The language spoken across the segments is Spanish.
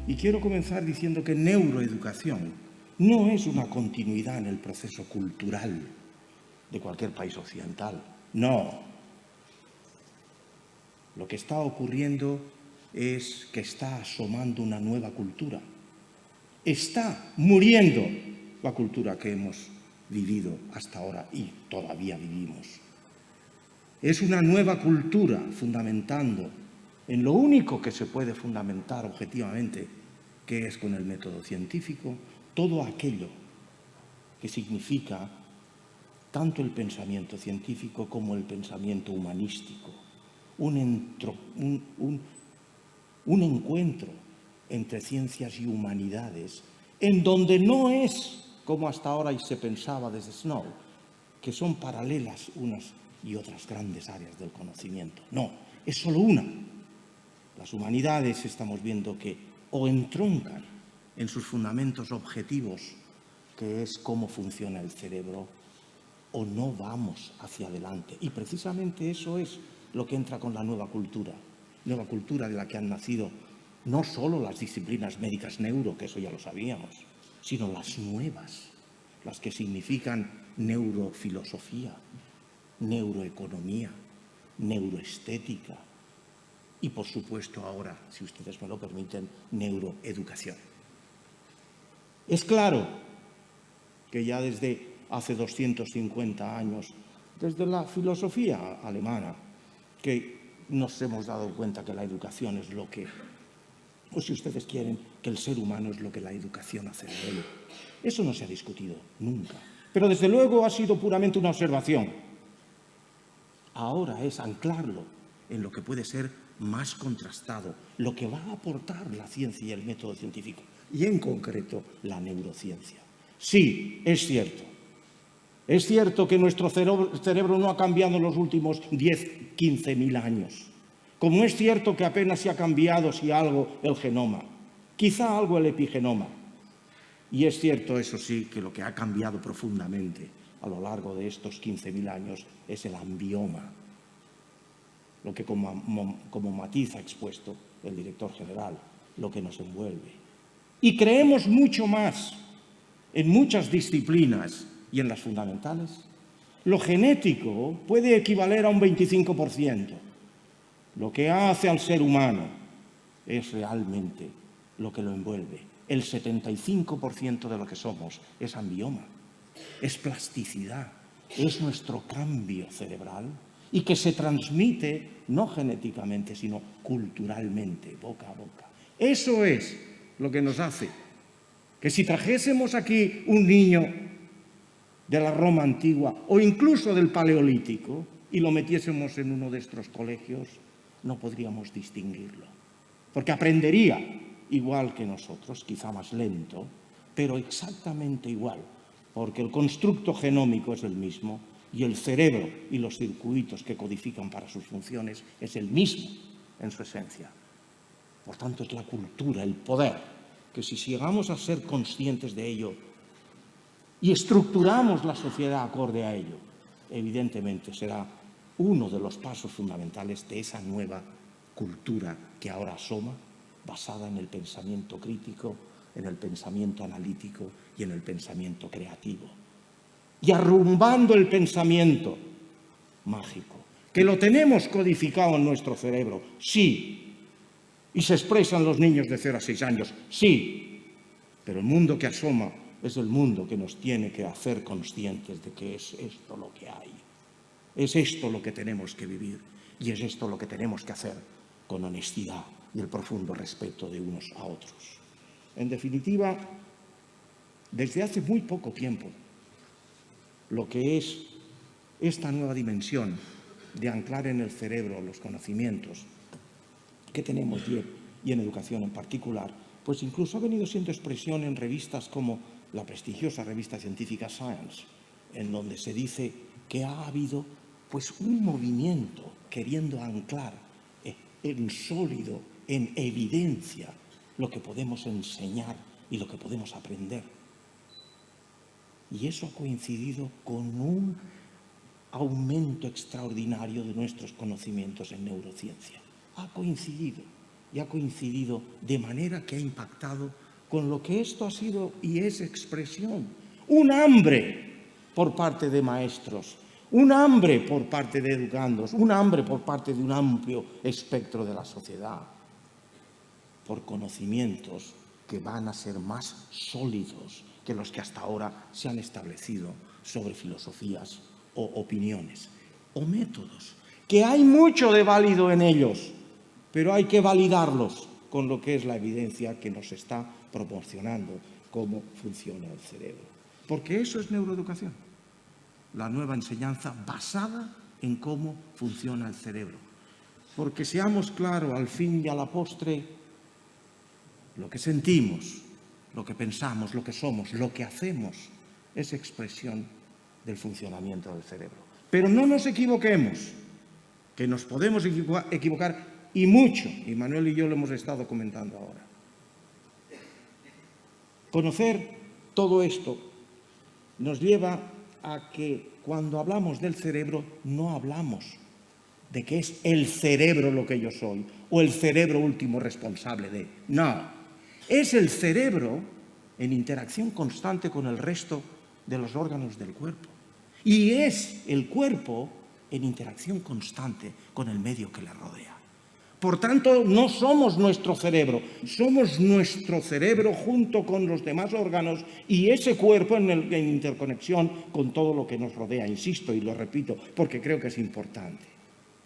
Y quiero comenzar diciendo que neuroeducación no es una continuidad en el proceso cultural de cualquier país occidental. No. Lo que está ocurriendo es que está asomando una nueva cultura. Está muriendo la cultura que hemos vivido hasta ahora y todavía vivimos. Es una nueva cultura fundamentando en lo único que se puede fundamentar objetivamente, que es con el método científico, todo aquello que significa tanto el pensamiento científico como el pensamiento humanístico. Un encuentro entre ciencias y humanidades en donde no es, como hasta ahora se pensaba desde Snow, que son paralelas unas y otras grandes áreas del conocimiento. No, es solo una. Las humanidades estamos viendo que o entroncan en sus fundamentos objetivos, que es cómo funciona el cerebro, o no vamos hacia adelante. Y precisamente eso es lo que entra con la nueva cultura de la que han nacido no solo las disciplinas médicas neuro, que eso ya lo sabíamos, sino las nuevas, las que significan neurofilosofía, neuroeconomía, neuroestética y, por supuesto, ahora, si ustedes me lo permiten, neuroeducación. Es claro que ya desde hace 250 años, desde la filosofía alemana, que nos hemos dado cuenta que la educación es lo que, o si ustedes quieren, que el ser humano es lo que la educación hace de él. Eso no se ha discutido nunca. Pero desde luego ha sido puramente una observación. Ahora es anclarlo en lo que puede ser más contrastado, lo que va a aportar la ciencia y el método científico, y en concreto la neurociencia. Sí, es cierto. Es cierto que nuestro cerebro no ha cambiado en los últimos 10, 15.000 años. Como es cierto que apenas se ha cambiado, si algo, el genoma. Quizá algo el epigenoma. Y es cierto, eso sí, que lo que ha cambiado profundamente a lo largo de estos 15.000 años es el ambioma. Lo que como matiz ha expuesto el director general, lo que nos envuelve. Y creemos mucho más en muchas disciplinas y en las fundamentales. Lo genético puede equivaler a un 25%. Lo que hace al ser humano es realmente lo que lo envuelve. El 75% de lo que somos es ambioma, es plasticidad, es nuestro cambio cerebral y que se transmite no genéticamente, sino culturalmente, boca a boca. Eso es lo que nos hace que si trajésemos aquí un niño de la Roma antigua o incluso del Paleolítico y lo metiésemos en uno de estos colegios, no podríamos distinguirlo, porque aprendería igual que nosotros, quizá más lento, pero exactamente igual, porque el constructo genómico es el mismo y el cerebro y los circuitos que codifican para sus funciones es el mismo en su esencia. Por tanto, es la cultura, el poder, que si llegamos a ser conscientes de ello y estructuramos la sociedad acorde a ello, evidentemente será uno de los pasos fundamentales de esa nueva cultura que ahora asoma, basada en el pensamiento crítico, en el pensamiento analítico y en el pensamiento creativo. Y arrumbando el pensamiento mágico, que lo tenemos codificado en nuestro cerebro, sí, y se expresa en los niños de 0 a 6 años, sí, pero el mundo que asoma es el mundo que nos tiene que hacer conscientes de que es esto lo que hay. Es esto lo que tenemos que vivir y es esto lo que tenemos que hacer con honestidad y el profundo respeto de unos a otros. En definitiva, desde hace muy poco tiempo, lo que es esta nueva dimensión de anclar en el cerebro los conocimientos que tenemos y en educación en particular, pues incluso ha venido siendo expresión en revistas como la prestigiosa revista científica Science, en donde se dice que ha habido pues un movimiento queriendo anclar en sólido, en evidencia, lo que podemos enseñar y lo que podemos aprender. Y eso ha coincidido con un aumento extraordinario de nuestros conocimientos en neurociencia. Ha coincidido. y ha coincidido de manera que ha impactado con lo que esto ha sido y es expresión. Un hambre por parte de maestros, un hambre por parte de educandos, un hambre por parte de un amplio espectro de la sociedad, por conocimientos que van a ser más sólidos que los que hasta ahora se han establecido sobre filosofías o opiniones o métodos, que hay mucho de válido en ellos, pero hay que validarlos con lo que es la evidencia que nos está proporcionando cómo funciona el cerebro. Porque eso es neuroeducación, la nueva enseñanza basada en cómo funciona el cerebro. Porque seamos claros, al fin y a la postre, lo que sentimos, lo que pensamos, lo que somos, lo que hacemos, es expresión del funcionamiento del cerebro. Pero no nos equivoquemos, que nos podemos equivocar y mucho, y Manuel y yo lo hemos estado comentando ahora. Conocer todo esto nos lleva a que cuando hablamos del cerebro no hablamos de que es el cerebro lo que yo soy o el cerebro último responsable de. No, es el cerebro en interacción constante con el resto de los órganos del cuerpo. Y es el cuerpo en interacción constante con el medio que le rodea. Por tanto, no somos nuestro cerebro, somos nuestro cerebro junto con los demás órganos y ese cuerpo en interconexión con todo lo que nos rodea. Insisto y lo repito porque creo que es importante.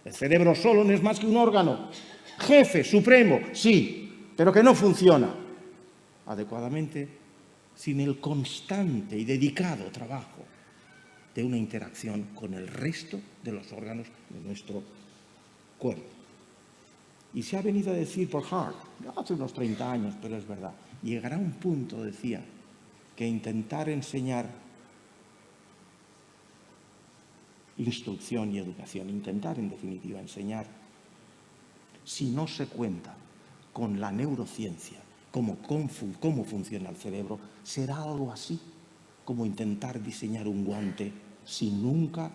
El cerebro solo no es más que un órgano, jefe, supremo, sí, pero que no funciona adecuadamente sin el constante y dedicado trabajo de una interacción con el resto de los órganos de nuestro cuerpo. Y se ha venido a decir por Hart, hace unos 30 años, pero es verdad, llegará un punto, decía, que intentar enseñar instrucción y educación, intentar en definitiva enseñar, si no se cuenta con la neurociencia, cómo funciona el cerebro, será algo así como intentar diseñar un guante sin nunca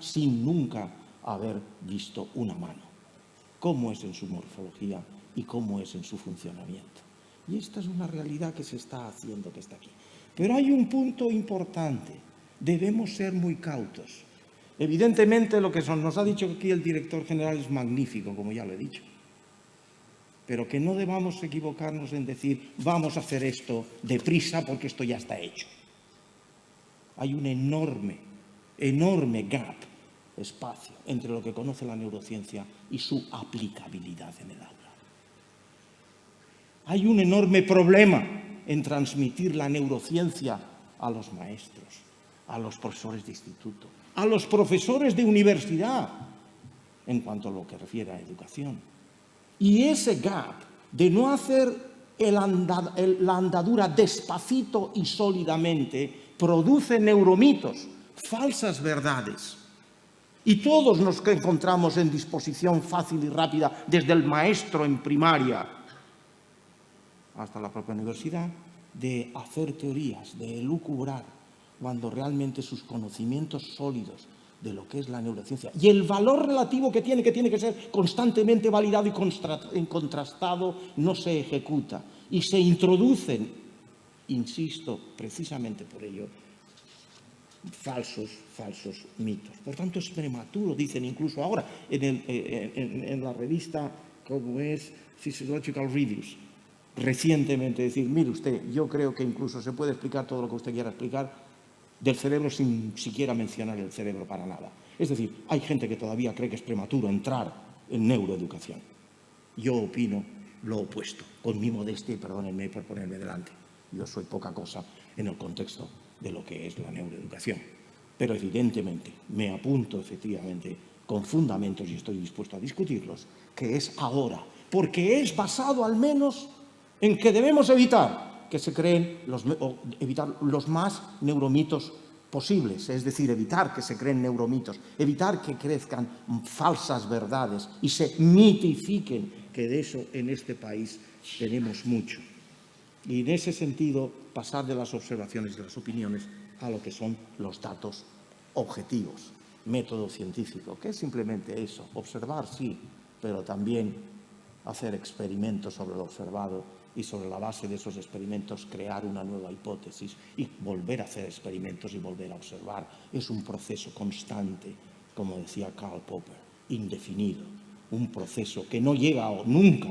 haber visto una mano. Cómo es en su morfología y cómo es en su funcionamiento. Y esta es una realidad que se está haciendo, que está aquí. Pero hay un punto importante. Debemos ser muy cautos. Evidentemente, lo que nos ha dicho aquí el director general es magnífico, como ya lo he dicho. Pero que no debamos equivocarnos en decir, vamos a hacer esto deprisa porque esto ya está hecho. Hay un enorme gap, espacio, entre lo que conoce la neurociencia y su aplicabilidad en el aula. Hay un enorme problema en transmitir la neurociencia a los maestros, a los profesores de instituto, a los profesores de universidad, en cuanto a lo que refiere a educación. Y ese gap de no hacer la andadura despacito y sólidamente produce neuromitos, falsas verdades. Y todos nos encontramos en disposición fácil y rápida, desde el maestro en primaria hasta la propia universidad, de hacer teorías, de elucubrar, cuando realmente sus conocimientos sólidos de lo que es la neurociencia y el valor relativo que tiene que ser constantemente validado y contrastado, no se ejecuta. Y se introducen, insisto, precisamente por ello, falsos mitos. Por tanto, es prematuro, dicen incluso ahora en la revista, como es Physiological Reviews, recientemente decir, mire usted, yo creo que incluso se puede explicar todo lo que usted quiera explicar del cerebro sin siquiera mencionar el cerebro para nada. Es decir, hay gente que todavía cree que es prematuro entrar en neuroeducación. Yo opino lo opuesto, con mi modestia, y perdónenme por ponerme delante. Yo soy poca cosa en el contexto de lo que es la neuroeducación. Pero evidentemente me apunto efectivamente con fundamentos y estoy dispuesto a discutirlos, que es ahora, porque es basado al menos en que debemos evitar que se creen evitar los más neuromitos posibles, es decir, evitar que se creen neuromitos, evitar que crezcan falsas verdades y se mitifiquen, que de eso en este país tenemos mucho. Y en ese sentido, pasar de las observaciones y de las opiniones a lo que son los datos objetivos, método científico, que es simplemente eso, observar sí, pero también hacer experimentos sobre lo observado y sobre la base de esos experimentos crear una nueva hipótesis y volver a hacer experimentos y volver a observar. Es un proceso constante, como decía Karl Popper, indefinido, un proceso que no llega nunca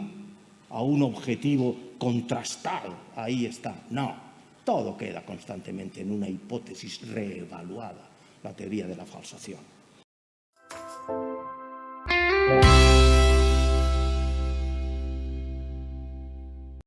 a un objetivo contrastado. Ahí está, no, todo queda constantemente en una hipótesis reevaluada, la teoría de la falsación.